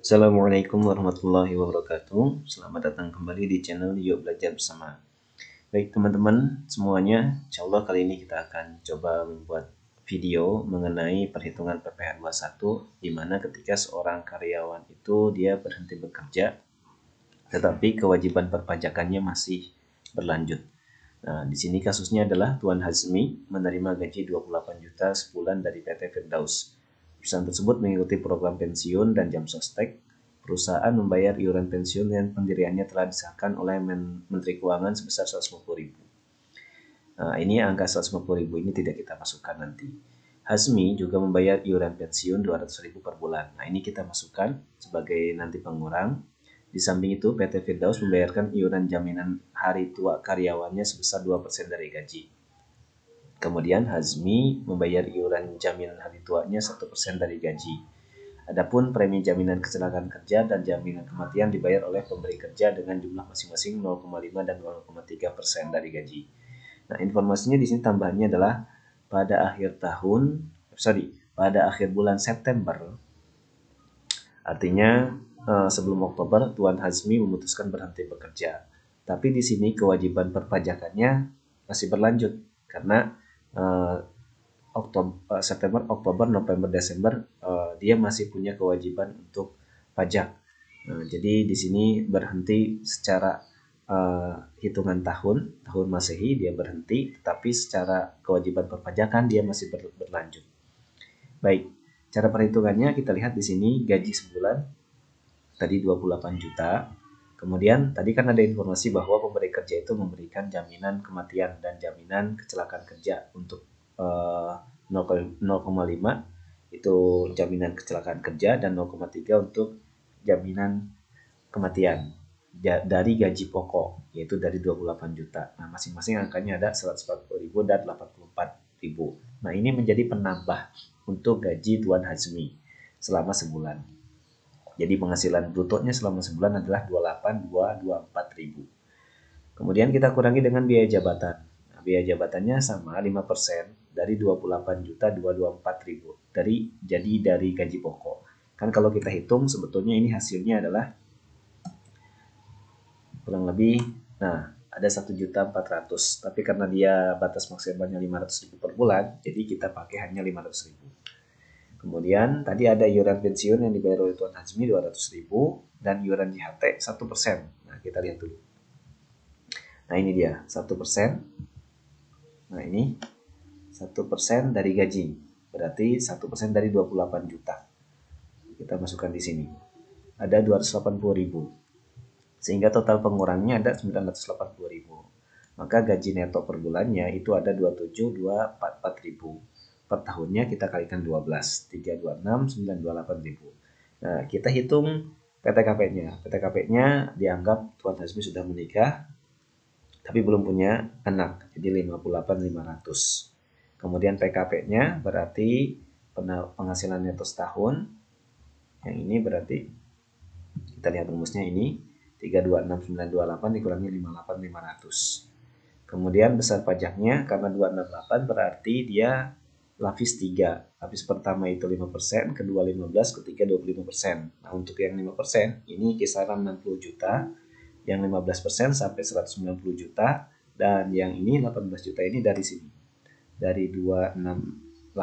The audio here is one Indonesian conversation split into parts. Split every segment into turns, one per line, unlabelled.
Assalamualaikum warahmatullahi wabarakatuh. Selamat datang kembali di channel Yuk Belajar Bersama. Baik teman-teman semuanya, insya Allah kali ini kita akan coba membuat video mengenai perhitungan PPh 21, di mana ketika seorang karyawan itu dia berhenti bekerja, tetapi kewajiban perpajakannya masih berlanjut. Nah, di sini kasusnya adalah Tuan Hazmi menerima gaji 28 juta sebulan dari PT Firdaus. Perusahaan tersebut mengikuti program pensiun dan jam sostek. Perusahaan membayar iuran pensiun dan pendiriannya telah disahkan oleh Menteri Keuangan sebesar 150.000. Nah, ini angka 150.000 ini tidak kita masukkan nanti. Hazmi juga membayar iuran pensiun 200.000 per bulan. Nah, ini kita masukkan sebagai nanti pengurang. Di samping itu, PT Firdaus membayarkan iuran jaminan hari tua karyawannya sebesar 2% dari gaji. Kemudian Hazmi membayar iuran jaminan hari tuanya 1% dari gaji. Adapun premi jaminan kecelakaan kerja dan jaminan kematian dibayar oleh pemberi kerja dengan jumlah masing-masing 0,5 dan 0,3% dari gaji. Nah, informasinya di sini tambahannya adalah pada akhir bulan September, artinya sebelum Oktober, Tuan Hazmi memutuskan berhenti bekerja. Tapi di sini kewajiban perpajakannya masih berlanjut karena September, Oktober, November, Desember dia masih punya kewajiban untuk pajak. Jadi di sini berhenti secara hitungan tahun Masehi dia berhenti, tetapi secara kewajiban perpajakan dia masih berlanjut. Baik, cara perhitungannya kita lihat di sini gaji sebulan tadi 28 juta. Kemudian tadi kan ada informasi bahwa pemberi kerja itu memberikan jaminan kematian dan jaminan kecelakaan kerja untuk 0,5 itu jaminan kecelakaan kerja dan 0,3 untuk jaminan kematian dari gaji pokok, yaitu dari 28 juta. Nah, masing-masing angkanya ada 140.000 dan 84.000. Nah, ini menjadi penambah untuk gaji Tuan Hazmi selama sebulan. Jadi penghasilan brutonya selama sebulan adalah 28.224.000. Kemudian kita kurangi dengan biaya jabatan. Nah, biaya jabatannya sama 5% dari 28.224.000 dari gaji pokok. Kan kalau kita hitung sebetulnya ini hasilnya adalah kurang lebih, nah ada 1.400.000, tapi karena dia batas maksimalnya 500.000 per bulan, jadi kita pakai hanya 500.000. Kemudian tadi ada iuran pensiun yang dibayar oleh Tuan Hazmi 200.000 dan iuran JHT 1%. Nah, kita lihat dulu. Nah, ini dia 1%. Nah, ini 1% dari gaji. Berarti 1% dari 28 juta. Kita masukkan di sini. Ada 280.000. Sehingga total pengurangnya ada 980.000. Maka gaji neto per bulannya itu ada 27.244.000. Per tahunnya kita kalikan 12, 326, 928.000. Nah, kita hitung PTKP-nya. PTKP-nya dianggap Tuan Hazmi sudah menikah, tapi belum punya anak, jadi 58.500. Kemudian PKP-nya berarti penghasilan neto setahun. Yang ini berarti kita lihat rumusnya ini 326.928 dikurangi 58.500. Kemudian besar pajaknya karena 268 berarti dia lapis 3. Lapis pertama itu 5%, kedua 15, ketiga 25%. Nah, untuk yang 5% ini kisaran 60 juta, yang 15% sampai 190 juta, dan yang ini 18 juta ini dari sini. Dari 268,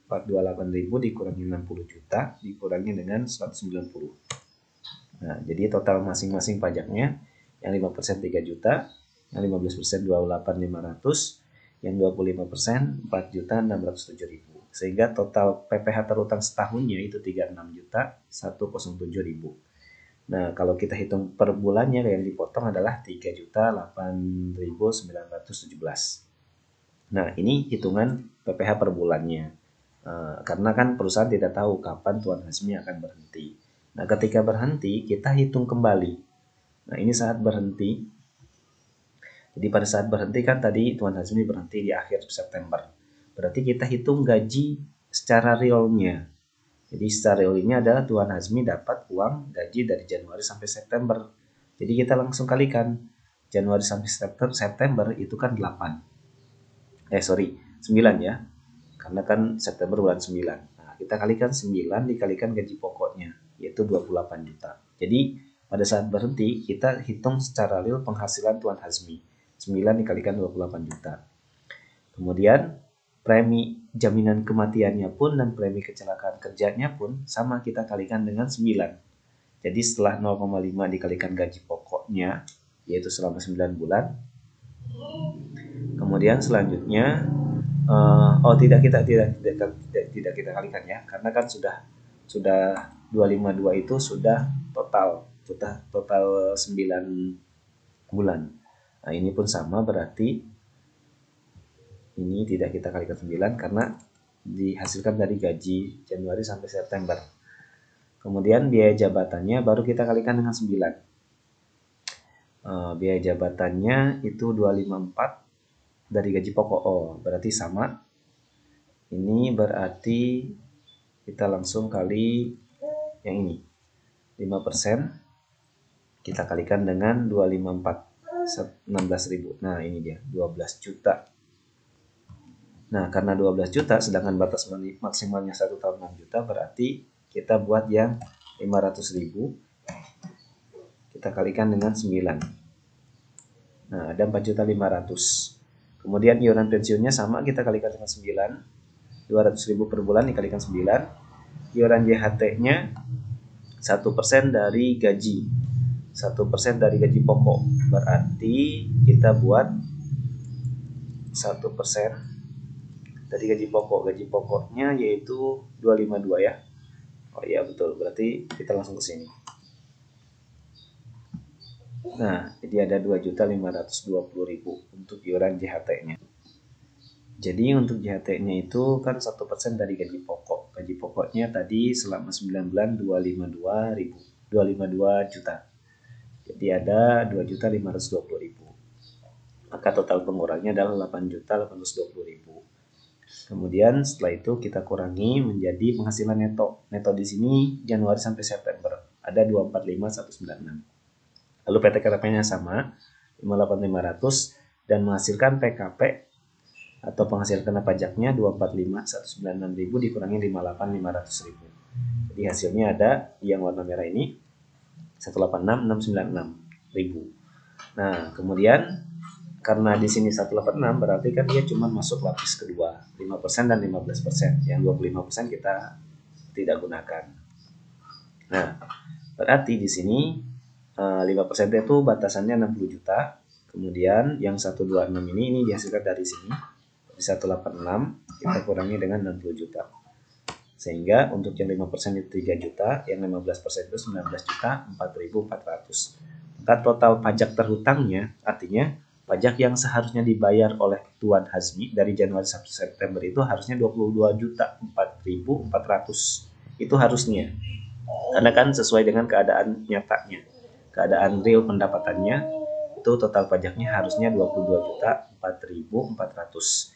428.000 dikurangi 60 juta, dikurangi dengan 190. Nah, jadi total masing-masing pajaknya yang 5% 3 juta, yang 15% 28.500, yang 25% 4.607.000. Sehingga total PPh terutang setahunnya itu 36.107.000. Nah, kalau kita hitung per bulannya yang dipotong adalah 3.008.917. Nah, ini hitungan PPh per bulannya. Karena kan perusahaan tidak tahu kapan Tuan Hazmi akan berhenti. Nah, ketika berhenti kita hitung kembali. Nah, ini saat berhenti. Jadi pada saat berhenti kan tadi Tuan Hazmi berhenti di akhir September. Berarti kita hitung gaji secara realnya. Jadi secara realnya adalah Tuan Hazmi dapat uang gaji dari Januari sampai September. Jadi kita langsung kalikan. Januari sampai September itu kan 8. 9 ya. Karena kan September bulan 9. Nah, kita kalikan 9 dikalikan gaji pokoknya. yaitu 28 juta. Jadi pada saat berhenti kita hitung secara real penghasilan Tuan Hazmi. 9 dikalikan 28 juta. Kemudian premi jaminan kematiannya pun dan premi kecelakaan kerjanya pun sama, kita kalikan dengan 9. Jadi setelah 0,5 dikalikan gaji pokoknya, yaitu selama 9 bulan. Kemudian selanjutnya tidak kita kalikan ya, karena kan sudah 252 itu sudah total 9 bulan. Nah, ini pun sama, berarti ini tidak kita kalikan 9 karena dihasilkan dari gaji Januari sampai September. Kemudian biaya jabatannya baru kita kalikan dengan 9. Biaya jabatannya itu 254 dari gaji pokok. Berarti sama. Ini berarti kita langsung kali yang ini. 5% kita kalikan dengan 254, 16.000. Nah, ini dia 12 juta. Nah, karena 12 juta sedangkan batas maksimalnya 1 tahun 6 juta, berarti kita buat yang 500.000 kita kalikan dengan 9. Nah, ada 4.500.000. Kemudian iuran pensiunnya sama, kita kalikan dengan 9. 200.000 per bulan dikalikan 9. Iuran JHT-nya 1% dari gaji. 1% dari gaji pokok. Berarti kita buat 1% dari gaji pokok. Gaji pokoknya yaitu 252 ya. Oh iya betul, berarti kita langsung ke sini. Nah, jadi ada 2.520.000 untuk iuran JHT-nya. Jadi untuk JHT-nya itu kan 1% dari gaji pokok. Gaji pokoknya tadi selama 9 bulan 252 juta. Jadi ada 2.520.000. Maka total pengurangnya adalah 8.820.000. Kemudian setelah itu kita kurangi menjadi penghasilan neto. Neto di sini Januari sampai September ada 245.196. Lalu PTKP-nya sama 58.500 dan menghasilkan PKP atau penghasilan kena pajaknya 245.196.000 dikurangi 58.500.000. Jadi hasilnya ada yang warna merah ini 186.696.000. Nah, kemudian karena di sini 186 berarti kan dia cuma masuk lapis kedua, 5% dan 15%. Yang 25% kita tidak gunakan. Nah, berarti di sini 5% itu batasannya 60 juta. Kemudian yang 126 ini dihasilkan dari sini. Di 186 kita kurangi dengan 60 juta. Sehingga untuk yang 5% itu 3 juta, yang 15% itu 19 juta 4.400. Maka total pajak terhutangnya artinya pajak yang seharusnya dibayar oleh Tuan Hazmi dari Januari sampai September itu harusnya 22 juta 4.400. Itu harusnya. Karena kan sesuai dengan keadaan nyatanya. Keadaan real pendapatannya itu total pajaknya harusnya 22 juta 4.400.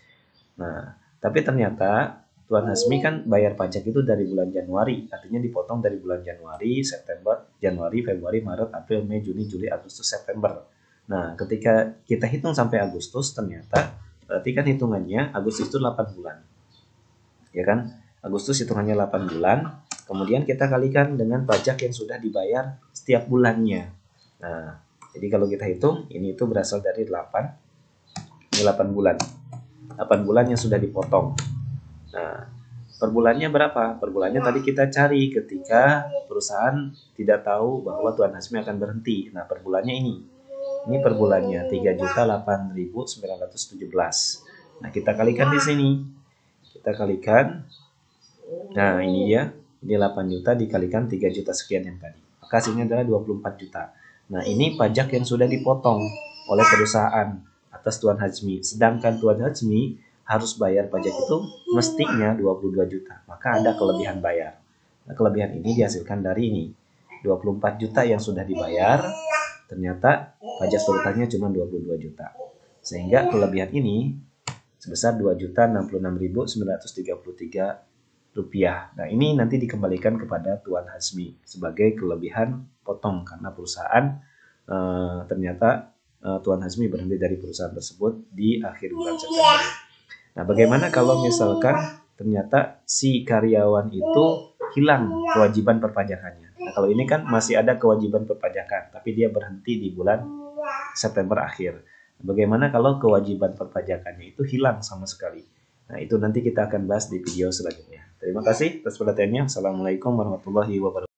Nah, tapi ternyata Tuan Hazmi kan bayar pajak itu dari bulan Januari. Artinya dipotong dari bulan Januari, September, Januari, Februari, Maret, April, Mei, Juni, Juli, Agustus, September. Nah, ketika kita hitung sampai Agustus, ternyata berarti kan hitungannya Agustus itu 8 bulan. Ya kan? Agustus hitungannya 8 bulan. Kemudian kita kalikan dengan pajak yang sudah dibayar setiap bulannya. Nah, jadi kalau kita hitung, ini itu berasal dari 8. Ini 8 bulan. 8 bulan yang sudah dipotong. Nah, per bulannya berapa? Per bulannya tadi kita cari ketika perusahaan tidak tahu bahwa Tuan Hazmi akan berhenti. Nah, per bulannya ini. Ini per bulannya 3.8.917. Nah, kita kalikan di sini. Kita kalikan. Nah, ini dia. Ini 8 juta dikalikan 3 juta sekian yang tadi. Maka hasilnya adalah 24 juta. Nah, ini pajak yang sudah dipotong oleh perusahaan atas Tuan Hazmi. Sedangkan Tuan Hazmi harus bayar pajak itu mestinya 22 juta. Maka ada kelebihan bayar. Nah, kelebihan ini dihasilkan dari ini. 24 juta yang sudah dibayar. Ternyata pajak terhutangnya cuma 22 juta. Sehingga kelebihan ini sebesar 2.066.933 rupiah. Nah, ini nanti dikembalikan kepada Tuan Hazmi sebagai kelebihan potong karena perusahaan ternyata Tuan Hazmi berhenti dari perusahaan tersebut di akhir bulan September. Nah, bagaimana kalau misalkan ternyata si karyawan itu hilang kewajiban perpajakannya. Nah, kalau ini kan masih ada kewajiban perpajakan, tapi dia berhenti di bulan September akhir. Bagaimana kalau kewajiban perpajakannya itu hilang sama sekali? Nah, itu nanti kita akan bahas di video selanjutnya. Terima kasih atas perhatiannya. Assalamualaikum warahmatullahi wabarakatuh.